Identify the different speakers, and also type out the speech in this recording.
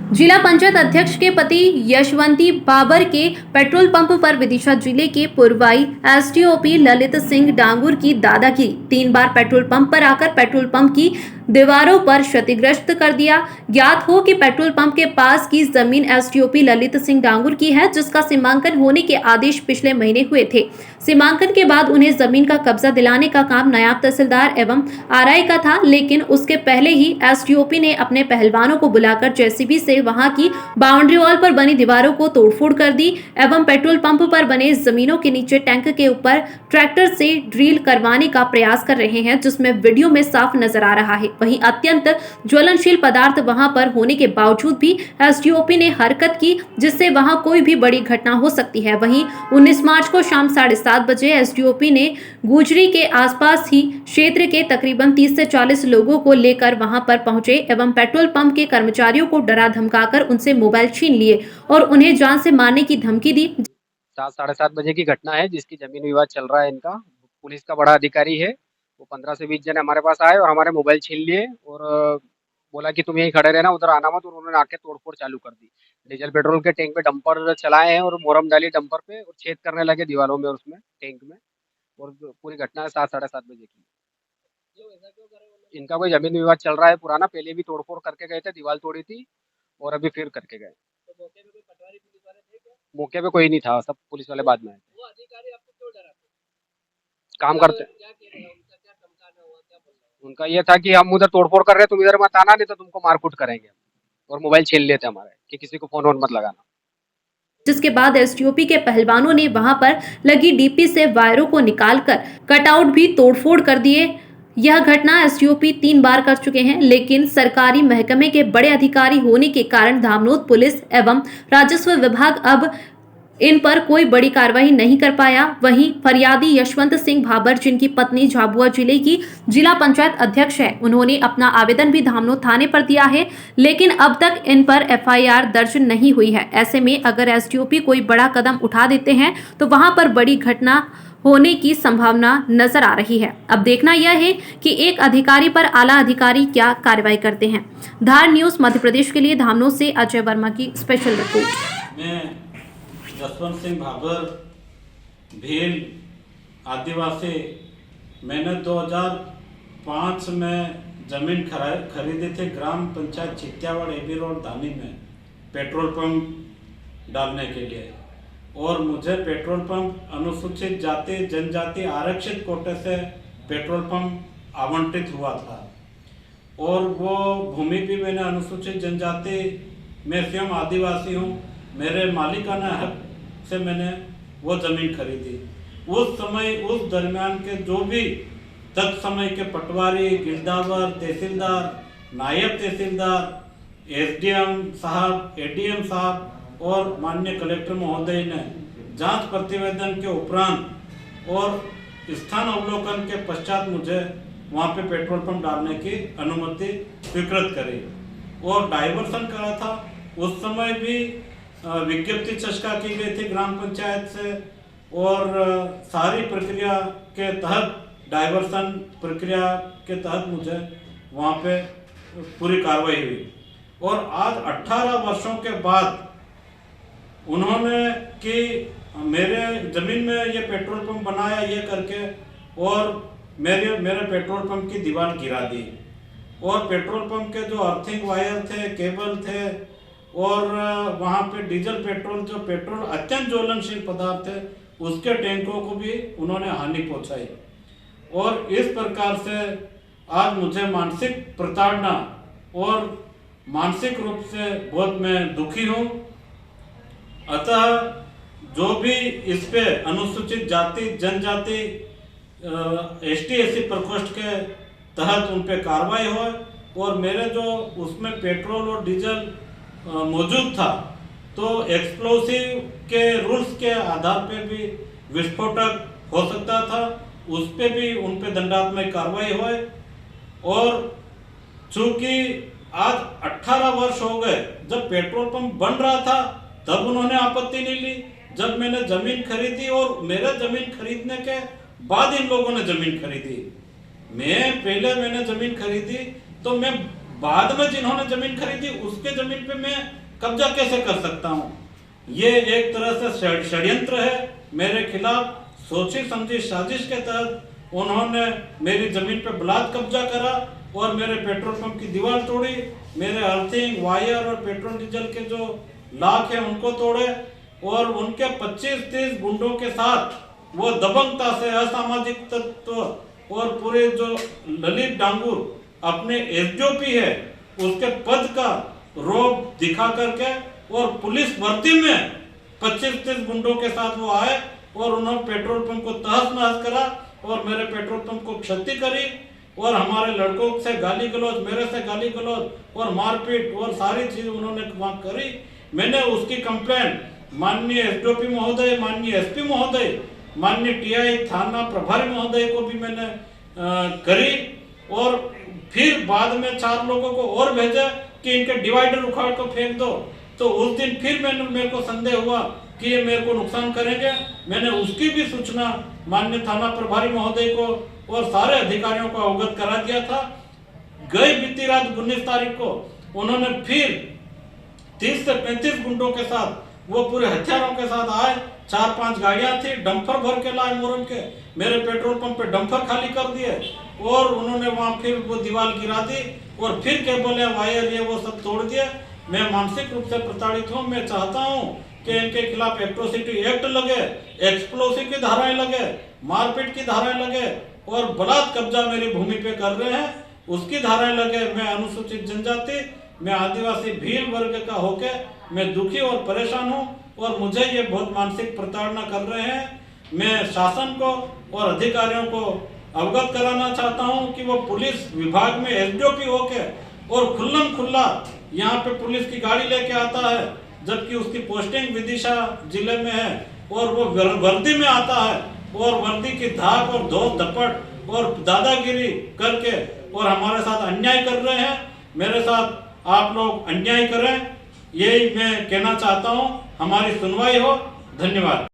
Speaker 1: जिला पंचायत अध्यक्ष के पति यशवंती बाबर के पेट्रोल पंप पर विदिशा जिले के पुरवाई एसडीओपी ललित सिंह डांगुर की दादागिरी। 3 बार पेट्रोल पंप पर आकर पेट्रोल पंप की दीवारों पर क्षतिग्रस्त कर दिया। ज्ञात हो कि पेट्रोल पंप के पास की जमीन एसडीओपी ललित सिंह डांगुर की है, जिसका सीमांकन होने के आदेश पिछले महीने हुए थे। सीमांकन के बाद उन्हें जमीन का कब्जा दिलाने का काम नायब तहसीलदार एवं आरआई का था, लेकिन उसके पहले ही एसडीओपी ने अपने पहलवानों को बुलाकर जेसीबी से वहां की बाउंड्री वॉल पर बनी दीवारों को तोड़फोड़ कर दी एवं पेट्रोल पंप पर बने जमीनों के नीचे टैंक के ऊपर ट्रैक्टर से ड्रिल करवाने का प्रयास कर रहे हैं, जिसमें वीडियो में साफ नजर आ रहा है। वहीं अत्यंत ज्वलनशील पदार्थ वहां पर होने के बावजूद भी एसडीओपी ने हरकत की, जिससे वहां कोई भी बड़ी घटना हो सकती है। वहीं 19 मार्च को शाम 7:30 बजे एसडीओपी ने गुजरी के आसपास ही क्षेत्र के तकरीबन 30 से 40 लोगों को लेकर वहां पर पहुंचे एवं पेट्रोल पंप के कर्मचारियों को डरा धमकाकर उनसे मोबाइल छीन लिए और उन्हें जान से मारने की धमकी दी।
Speaker 2: 7-7:30 बजे की घटना है, जिसकी जमीन विवाद चल रहा है इनका। पुलिस का बड़ा अधिकारी है, वो 15 से 20 जने हमारे पास आए और हमारे मोबाइल छीन लिए और बोला कि तुम यहीं खड़े रहना, उधर आना मत। और उन्होंने आके तोड़फोड़ चालू कर दी। डीजल पेट्रोल के टैंक पे डंपर चलाए हैं और मोरम डाली डंपर पे और छेद करने लगे दीवारों में और उसमें टैंक में। और पूरी घटना है 7-7:30 बजे की। इनका कोई जमीन विवाद चल रहा है पुराना, पहले भी तोड़फोड़ करके गए थे, दीवार तोड़ी थी और अभी फिर करके गए। मौके पे कोई नहीं था, सब पुलिस वाले बाद में आए थे। काम करते उनका ये था कि हम उधर तोड़फोड़ कर रहे हैं, तुम इधर मत आना, नहीं तो तुमको मारकूट करेंगे। और मोबाइल छीन लेते हमारे कि किसी को फोन वोन मत लगाना।
Speaker 1: जिसके बाद एसटीओपी के पहलवानों ने वहां पर लगी डीपी से वायरों को निकालकर कटआउट भी तोड़फोड़ कर दिए। यह घटना एसटीओपी 3 बार कर चुके हैं, लेकिन सरकारी महकमे के बड़े अधिकारी होने के कारण धामनोद पुलिस एवं राजस्व विभाग अब इन पर कोई बड़ी कार्रवाई नहीं कर पाया। वहीं फरियादी यशवंत सिंह भाबर, जिनकी पत्नी झाबुआ जिले की जिला पंचायत अध्यक्ष है, उन्होंने अपना आवेदन भी धामनोद थाने पर दिया है, लेकिन अब तक इन पर एफआईआर दर्ज नहीं हुई है। ऐसे में अगर एसडीओपी कोई बड़ा कदम उठा देते हैं तो वहां पर बड़ी घटना होने की संभावना नजर आ रही है। अब देखना यह है कि एक अधिकारी पर आला अधिकारी क्या कार्रवाई करते हैं। धार न्यूज मध्य प्रदेश के लिए धामनोद से अजय वर्मा की स्पेशल रिपोर्ट।
Speaker 3: यशवंत सिंह भाबर, भील आदिवासी। मैंने 2005 में ज़मीन खरीदी थी ग्राम पंचायत चित्यावाड़ एबी रोड धानी में पेट्रोल पंप डालने के लिए। और मुझे पेट्रोल पंप अनुसूचित जाति जनजाति आरक्षित कोटे से पेट्रोल पंप आवंटित हुआ था। और वो भूमि भी मैंने अनुसूचित जनजाति में स्वयं आदिवासी हूँ, मेरे मालिकाना हक से मैंने वो ज़मीन खरीदी। उस समय उस दरमियान के जो भी तक समय के पटवारी, गिरदावर, तहसीलदार, नायब तहसीलदार, एसडीएम साहब, एडीएम साहब और माननीय कलेक्टर महोदय ने जांच प्रतिवेदन के उपरांत और स्थान अवलोकन के पश्चात मुझे वहाँ पे पेट्रोल पंप डालने की अनुमति स्वीकृत करी और डाइवर्सन करा था। उस समय भी विज्ञप्ति चर्चा की गई थी ग्राम पंचायत से और सारी प्रक्रिया के तहत डाइवर्सन प्रक्रिया के तहत मुझे वहाँ पे पूरी कार्रवाई हुई। और आज 18 वर्षों के बाद उन्होंने कि मेरे ज़मीन में ये पेट्रोल पंप बनाया ये करके और मेरे पेट्रोल पंप की दीवार गिरा दी और पेट्रोल पंप के जो अर्थिंग वायर थे, केबल थे और वहाँ पे डीजल पेट्रोल जो पेट्रोल अत्यंत ज्वलनशील पदार्थ है उसके टैंकों को भी उन्होंने हानि पहुँचाई। और इस प्रकार से आज मुझे मानसिक प्रताड़ना और मानसिक रूप से बहुत मैं दुखी हूँ। अतः जो भी इस पे अनुसूचित जाति जनजाति ST/SC प्रकोष्ठ के तहत उन पे कार्रवाई हो और मेरे जो उसमें पेट्रोल और डीजल मौजूद था तो एक्सप्लोसिव के रूल्स के आधार पे भी विस्फोटक हो सकता था, उस पे भी उन पे दंडात्मक कार्रवाई होए। और चूंकि आज 18 वर्ष हो गए, जब पेट्रोल पंप बन रहा था तब उन्होंने आपत्ति नहीं ली, जब मैंने जमीन खरीदी और मेरा जमीन खरीदने के बाद इन लोगों ने जमीन खरीदी। मैंने जमीन खरीदी तो मैं बाद में जिन्होंने जमीन खरीदी उसके जमीन पे मैं कब्जा कैसे कर सकता हूँ? ये एक तरह से षड्यंत्र है मेरे खिलाफ। सोची समझी साजिश के तहत उन्होंने मेरी जमीन पे बलात् कब्जा करा और मेरे पेट्रोल पंप की दीवार तोड़ी, मेरे अर्थिंग वायर और पेट्रोल डीजल के जो लाख है उनको तोड़े और उनके 25-30 गुंडों के साथ वो दबंगता से असामाजिक तत्व और पूरे जो ललित डांगुर अपने एसडीओपी है उसके पद का रोब दिखा करके और पुलिस वर्दी में 25-30 गुंडों के साथ वो आए और उन्होंने पेट्रोल पंप को तहस नहस करा और मेरे पेट्रोल पंप को क्षति करी और हमारे लड़कों से गाली गलौज, मेरे से गाली गलौज और मारपीट और सारी चीज उन्होंने वहां करी। मैंने उसकी कंप्लेंट माननीय एसडीओपी महोदय, माननीय एसपी महोदय, माननीय टीआई थाना प्रभारी महोदय को भी मैंने करी और फिर बाद में 4 लोगों को और भेजा कि इनके डिवाइडर उखाड़ को फेंक दो। तो उस दिन फिर मेरे को संदेह हुआ कि ये मेरे को नुकसान करेंगे। मैंने उसकी भी सूचना माननीय थाना प्रभारी महोदय को और सारे अधिकारियों को अवगत करा दिया था। गई बीती रात 19 तारीख को उन्होंने फिर 30 से 35 गुंडों के साथ वो पूरे हथियारों के साथ आए। 4-5 गाड़ियां थी, डंपर भर के लाए मोरम के, मेरे पेट्रोल पंप पे डंपर खाली कर दिए और उन्होंने वहां फिर वो दीवार गिरा दी और फिर केबल है वायर ये वो सब तोड़ दिए। मैं मानसिक रूप से प्रताड़ित हूँ। मैं चाहता हूँ कि इनके खिलाफ एट्रोसिटी एक्ट लगे, एक्सप्लोसिव की धाराएं लगे, मारपीट की धाराएं लगे और बलात् कब्जा मेरी भूमि पे कर रहे हैं उसकी धाराएं लगे। मैं अनुसूचित जनजाति, मैं आदिवासी भील वर्ग का होके मैं दुखी और परेशान हूँ और मुझे ये बहुत मानसिक प्रताड़ना कर रहे हैं। मैं शासन को और अधिकारियों को अवगत कराना चाहता हूँ कि वो पुलिस विभाग में एसडीओपी होके और खुल्लम खुल्ला यहाँ पे पुलिस की गाड़ी लेके आता है जबकि उसकी पोस्टिंग विदिशा जिले में है और वो वर्दी में आता है और वर्दी की धाक और धो धपट और दादागिरी करके और हमारे साथ अन्याय कर रहे हैं। मेरे साथ आप लोग अन्याय करें यही मैं कहना चाहता हूँ। हमारी सुनवाई हो। धन्यवाद।